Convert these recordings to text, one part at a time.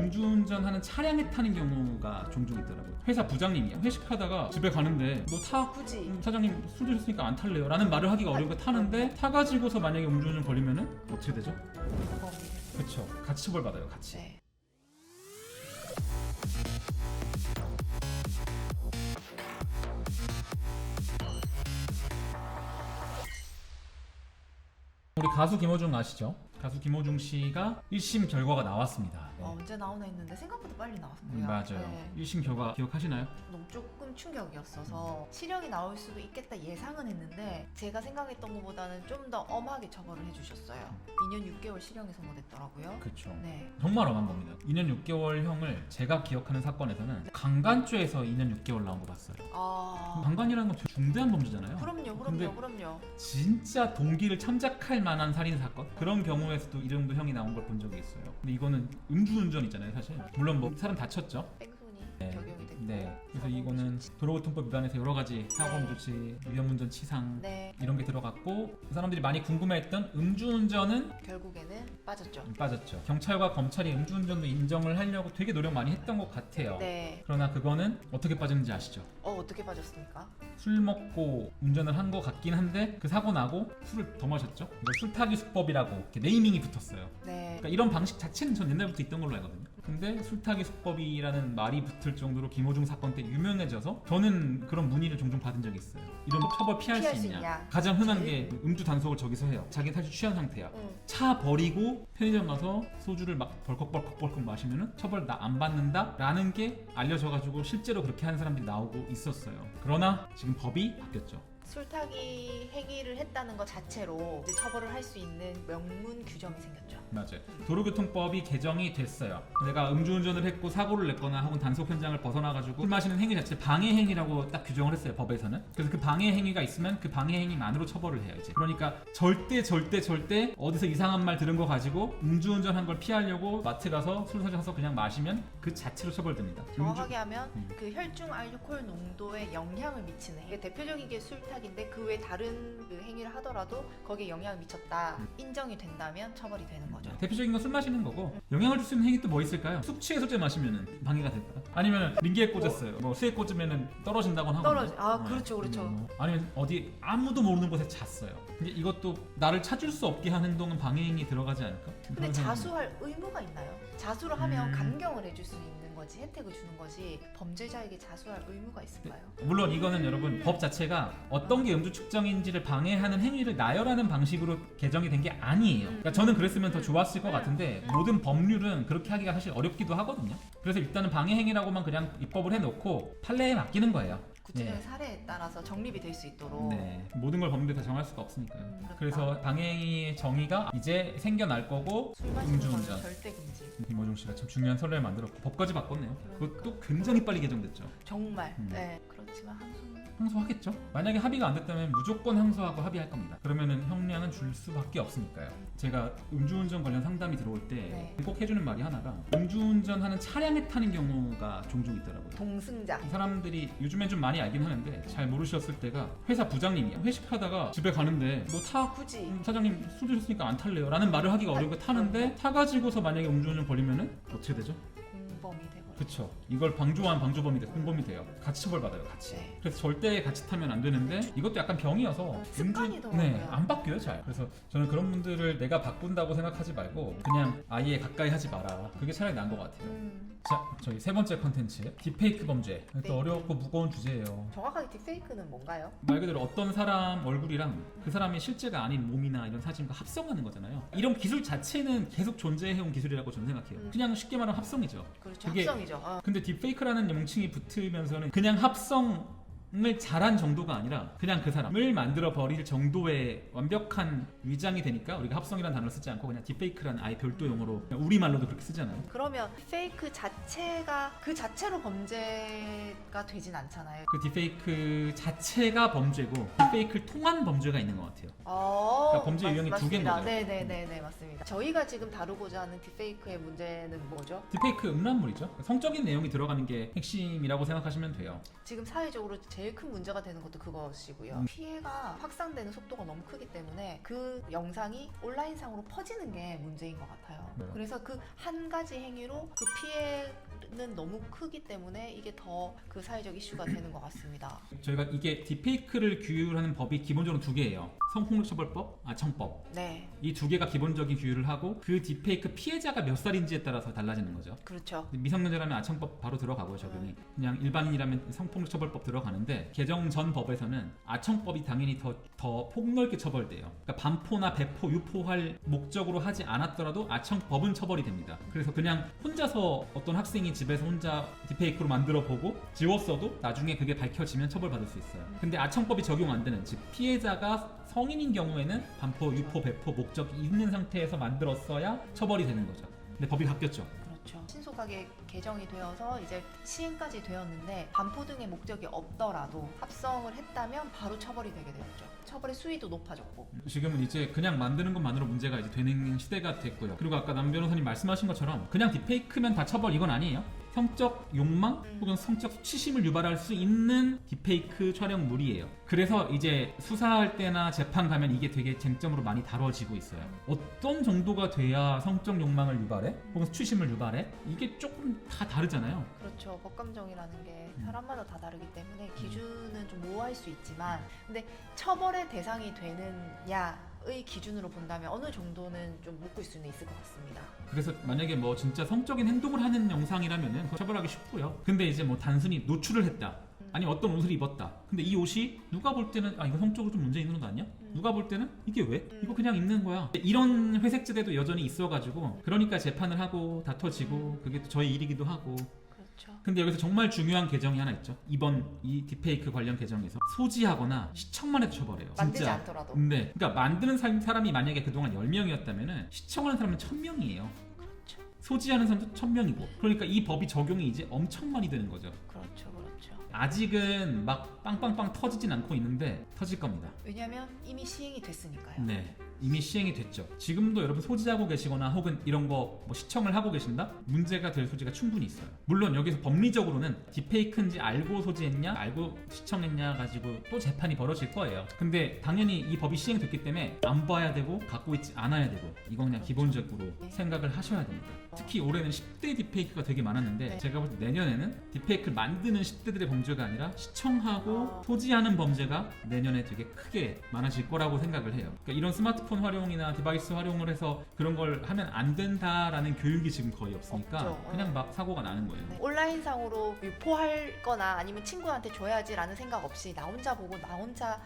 음주운전하는 차량에 타는 경우가 종종 있더라고요. 회사 부장님이야. 회식하다가 집에 가는데 너 타? 굳이 사장님 술 드셨으니까 안 탈래요 라는 말을 하기가 어려운 거 타는데 타가지고서 만약에 음주운전 걸리면은 어떻게 되죠? 그쵸, 같이 처벌받아요. 같이. 네. 우리 가수 김호중 아시죠? 가수 김호중 씨가 1심 결과가 나왔습니다. 네. 언제 나오나 했는데 생각보다 빨리 나왔고요. 맞아요. 네. 1심 결과 기억하시나요? 너무 조금 충격이었어서 실형이 나올 수도 있겠다 예상은 했는데 제가 생각했던 것보다는 좀 더 엄하게 처벌을 해주셨어요. 2년 6개월 실형이 선고됐더라고요. 그렇죠. 네. 정말 엄한 겁니다. 2년 6개월형을 제가 기억하는 사건에서는 강간죄에서 2년 6개월 나온 거 봤어요. 강간이라는 건 되게 중대한 범죄잖아요. 근데 그럼요. 진짜 동기를 참작할 만한 살인 사건 그런 경우에서도 이 정도 형이 나온 걸 본 적이 있어요. 근데 이거는 음주운전이잖아요, 사실. 물론 뭐 사람 다쳤죠. 뺑소니 네. 적용이 됐고. 네. 그래서 이거는 도로교통법 위반에서 여러 가지 사고험 조치, 위험운전 치상 네. 이런 게 들어갔고 그 사람들이 많이 궁금해했던 음주운전은 결국에는 빠졌죠. 빠졌죠. 경찰과 검찰이 음주운전도 인정을 하려고 되게 노력 많이 했던 것 같아요. 네. 그러나 그거는 어떻게 빠졌는지 아시죠? 어떻게 빠졌습니까? 술 먹고 운전을 한 것 같긴 한데 그 사고 나고 술을 더 마셨죠. 이걸 술타기 수법이라고 이렇게 네이밍이 붙었어요. 네. 그러니까 이런 방식 자체는 전 옛날부터 있던 걸로 알거든요. 근데 술타기 수법이라는 말이 붙을 정도로 김호중 사건 때 유명해져서 저는 그런 문의를 종종 받은 적이 있어요. 이런 처벌 피할 수 있냐. 가장 흔한 게 음주 단속을 저기서 해요. 자기는 사실 취한 상태야. 차 버리고 편의점 가서 소주를 막 벌컥 마시면은 처벌 나 안 받는다 라는 게 알려져가지고 실제로 그렇게 하는 사람들이 나오고 있었어요. 그러나 지금 법이 바뀌었죠. 술타기 행위를 했다는 것 자체로 이제 처벌을 할 수 있는 명문 규정이 생겼죠. 맞아요. 도로교통법이 개정이 됐어요. 내가 음주운전을 했고 사고를 냈거나 혹은 단속 현장을 벗어나가지고 술 마시는 행위 자체 방해 행위라고 딱 규정을 했어요, 법에서는. 그래서 그 방해 행위가 있으면 그 방해 행위만으로 처벌을 해요, 이제. 그러니까 절대 어디서 이상한 말 들은 거 가지고 음주운전한 걸 피하려고 마트 가서 술 사서 그냥 마시면 그 자체로 처벌됩니다. 정확하게 하면 그 혈중 알코올 농도에 영향을 미치는 이게 대표적인 게 술타기인데 그 외 다른 그 행위를 하더라도 거기에 영향을 미쳤다 인정이 된다면 처벌이 되는 거죠. 대표적인 건 술 마시는 거고 영향을 줄 수 있는 행위 또 뭐 있을까요? 숙취해 소주 마시면은 방해가 될까? 아니면 링기에 꽂았어요. 뭐 수에 꽂으면은 떨어진다고 하거든요. 그렇죠. 아니면 어디 아무도 모르는 곳에 잤어요. 근데 이것도 나를 찾을 수 없게 하는 행동은 방해 행위 들어가지 않을까? 근데 자수할 의무가 있나요? 자수를 하면 감경을 해줄 수 있는 거지, 혜택을 주는 거지 범죄자에게 자수할 의무가 있을까요? 물론 이거는 여러분 법 자체가 어떤 게 음주 측정인지를 방해하는 행위를 나열하는 방식으로 개정이 된 게 아니에요. 그러니까 저는 그랬으면 더 좋았을 것 같은데 모든 법률은 그렇게 하기가 사실 어렵기도 하거든요. 그래서 일단은 방해 행위라고만 그냥 입법을 해놓고 판례에 맡기는 거예요. 구체적인 사례에 따라서 정립이 될 수 있도록. 네. 모든 걸 법률에 다 정할 수가 없으니까요. 그렇다. 그래서 방해행위의 정의가 이제 생겨날 거고 술 마시는 건 음주운전. 절대 금지. 김호중 씨가 참 중요한 선례를 만들었고 법까지 바꿨네요. 그것도 굉장히 빨리 개정됐죠. 정말. 네. 그렇지만 항소하겠죠. 만약에 합의가 안 됐다면 무조건 항소하고 합의할 겁니다. 그러면은 형량은 줄 수밖에 없으니까요. 제가 음주운전 관련 상담이 들어올 때 꼭 해주는 말이 하나가 음주운전하는 차량에 타는 경우가 종종 있더라고요. 동승자. 이 사람들이 요즘엔 좀 많이 알긴 하는데 잘 모르셨을 때가 회사 부장님이야. 회식하다가 집에 가는데 너 타? 굳이. 사장님 술 드셨으니까 안 탈래요 라는 말을 하기가 어려운 거 타는데 타가지고서 만약에 음주운전 걸리면은 어떻게 되죠? 공범이 되버려. 그쵸. 이걸 방조범이 돼, 공범이 돼요. 같이 처벌받아요, 같이. 네. 그래서 절대 같이 타면 안 되는데 이것도 약간 병이어서 습관이더라고요. 네, 안 바뀌어요, 잘. 그래서 저는 그런 분들을 내가 바꾼다고 생각하지 말고 그냥 아예 가까이 하지 마라. 그게 차라리 나은 것 같아요. 자, 저희 세 번째 컨텐츠 딥페이크 범죄. 또 어렵고 무거운 주제예요. 정확하게 딥페이크는 뭔가요? 말 그대로 어떤 사람 얼굴이랑 그 사람이 실제가 아닌 몸이나 이런 사진과 합성하는 거잖아요. 이런 기술 자체는 계속 존재해온 기술이라고 저는 생각해요. 그냥 쉽게 말하면 합성이죠. 그렇죠. 그게- 합성이죠. 근데 딥페이크라는 명칭이 붙으면서는 그냥 합성을 잘한 정도가 아니라 그냥 그 사람을 만들어 버릴 정도의 완벽한 위장이 되니까 우리가 합성이라는 단어를 쓰지 않고 그냥 딥페이크라는 아예 별도 용어로 그냥 우리말로도 그렇게 쓰잖아요. 그러면 페이크 자체가 그 자체로 범죄가 되진 않잖아요. 그 딥페이크 자체가 범죄고 딥페이크를 통한 범죄가 있는 것 같아요. 그러니까 범죄 유형이 두 개인 거죠. 네네네 맞습니다. 저희가 지금 다루고자 하는 딥페이크의 문제는 뭐죠? 딥페이크 음란물이죠. 성적인 내용이 들어가는 게 핵심이라고 생각하시면 돼요. 지금 사회적으로 제일 큰 문제가 되는 것도 그것이고요. 피해가 확산되는 속도가 너무 크기 때문에 그 영상이 온라인상으로 퍼지는 게 문제인 것 같아요. 네. 그래서 그 한 가지 행위로 그 피해는 너무 크기 때문에 이게 더 그 사회적 이슈가 되는 것 같습니다. 저희가 이게 딥페이크를 규율하는 법이 기본적으로 두 개예요. 성폭력처벌법, 아청법. 네, 이 두 개가 기본적인 규율을 하고 그 딥페이크 피해자가 몇 살인지에 따라서 달라지는 거죠. 그렇죠. 미성년자라면 아청법 바로 들어가고요, 적용이. 그냥 일반인이라면 성폭력처벌법 들어가는데 개정 전 법에서는 아청법이 당연히 더 폭넓게 처벌돼요. 그러니까 반포나 배포, 유포할 목적으로 하지 않았더라도 아청법은 처벌이 됩니다. 그래서 그냥 혼자서 어떤 학생이 집에서 혼자 딥페이크로 만들어 보고 지웠어도 나중에 그게 밝혀지면 처벌받을 수 있어요. 근데 아청법이 적용 안 되는, 즉 피해자가 성인인 경우에는 반포, 유포, 배포 목적이 있는 상태에서 만들었어야 처벌이 되는 거죠. 근데 법이 바뀌었죠. 그렇죠. 신속하게 개정이 되어서 이제 시행까지 되었는데 반포 등의 목적이 없더라도 합성을 했다면 바로 처벌이 되게 되었죠. 처벌의 수위도 높아졌고. 지금은 이제 그냥 만드는 것만으로 문제가 이제 되는 시대가 됐고요. 그리고 아까 남 변호사님 말씀하신 것처럼 그냥 딥페이크면 다 처벌 이건 아니에요. 성적 욕망 혹은 성적 수치심을 유발할 수 있는 딥페이크 촬영물이에요. 그래서 이제 수사할 때나 재판 가면 이게 되게 쟁점으로 많이 다뤄지고 있어요. 어떤 정도가 돼야 성적 욕망을 유발해? 혹은 수치심을 유발해? 이게 조금 다 다르잖아요. 그렇죠. 법감정이라는 게 사람마다 다 다르기 때문에 기준은 좀 모호할 수 있지만 근데 처벌의 대상이 되느냐의 기준으로 본다면 어느 정도는 좀 묶을 수는 있을 것 같습니다. 그래서 만약에 뭐 진짜 성적인 행동을 하는 영상이라면은 그거 처벌하기 쉽고요. 근데 이제 뭐 단순히 노출을 했다. 아니면 어떤 옷을 입었다. 근데 이 옷이 누가 볼 때는 이거 성적으로 좀 문제 있는 옷 아니야? 누가 볼 때는 이게 왜? 이거 그냥 입는 거야. 이런 회색지대도 여전히 있어가지고 그러니까 재판을 하고 다퉈지고 그게 또 저희 일이기도 하고. 그렇죠. 근데 여기서 정말 중요한 개정이 하나 있죠. 이번 이 딥페이크 관련 개정에서 소지하거나 시청만 해도 처벌해요. 만들지 진짜. 않더라도. 네. 그러니까 만드는 사람이 만약에 그동안 10명이었다면 시청하는 사람은 1000명이에요. 그렇죠. 소지하는 사람도 1000명이고. 그러니까 이 법이 적용이 이제 엄청 많이 되는 거죠. 그렇죠. 그렇죠. 아직은 막 빵빵빵 터지진 않고 있는데 터질 겁니다. 왜냐하면 이미 시행이 됐으니까요. 네. 이미 시행이 됐죠. 지금도 여러분 소지하고 계시거나 혹은 이런 거 뭐 시청을 하고 계신다? 문제가 될 소지가 충분히 있어요. 물론 여기서 법리적으로는 딥페이크인지 알고 소지했냐, 알고 시청했냐 가지고 또 재판이 벌어질 거예요. 근데 당연히 이 법이 시행됐기 때문에 안 봐야 되고 갖고 있지 않아야 되고 이건 그냥 기본적으로 생각을 하셔야 됩니다. 특히 올해는 10대 딥페이크가 되게 많았는데 네. 제가 볼 때 내년에는 딥페이크를 만드는 10대들의 범죄가 아니라 시청하고 소지하는 범죄가 내년에 되게 크게 많아질 거라고 생각을 해요. 그러니까 이런 스마트폰 활용이나 디바이스 활용을 해서 그런 걸 하면 안 된다라는 교육이 지금 거의 없으니까 없죠. 그냥 막 사고가 나는 거예요. 네. 온라인상으로 유포할 거나 아니면 친구한테 줘야지라는 생각 없이 나 혼자 보고 나 혼자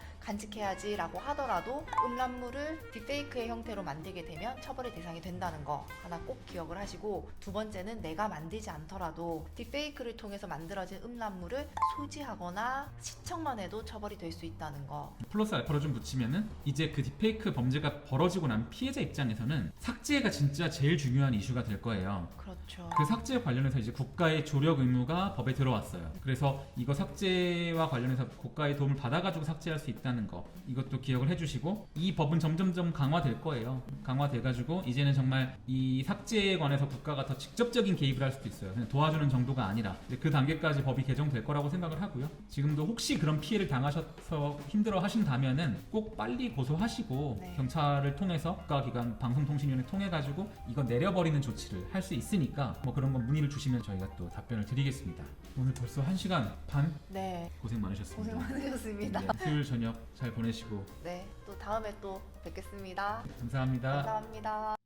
간직해야지라고 하더라도 음란물을 딥페이크의 형태로 만들게 되면 처벌의 대상이 된다는 거 하나 꼭 기억을 하시고 두 번째는 내가 만들지 않더라도 딥페이크를 통해서 만들어진 음란물을 소지하거나 시청만 해도 처벌이 될 수 있다는 거. 플러스 알파로 좀 붙이면은 이제 그 딥페이크 범죄가 벌어지고 난 피해자 입장에서는 삭제가 진짜 제일 중요한 이슈가 될 거예요. 그렇죠. 그 삭제 관련해서 이제 국가의 조력 의무가 법에 들어왔어요. 그래서 이거 삭제와 관련해서 국가의 도움을 받아가지고 삭제할 수 있다는 거 이것도 기억을 해주시고 이 법은 점점점 강화될 거예요. 강화돼가지고 이제는 정말 이 삭제에 관해서 국가가 더 직접적인 개입을 할 수도 있어요. 그냥 도와주는 정도가 아니라 그 단계까지 법이 개정될 거라고 생각을 하고요. 지금도 혹시 그런 피해를 당하셔서 힘들어 하신다면은 꼭 빨리 고소하시고 네. 경찰을 통해서 국가기관 방송통신위원회 통해 가지고 이거 내려버리는 조치를 할 수 있으니까 뭐 그런 거 문의를 주시면 저희가 또 답변을 드리겠습니다. 오늘 벌써 1시간 반 네. 고생 많으셨습니다. 고생 많으셨습니다. 네, 수요일 저녁 잘 보내시고 네. 또 다음에 또 뵙겠습니다. 감사합니다. 감사합니다.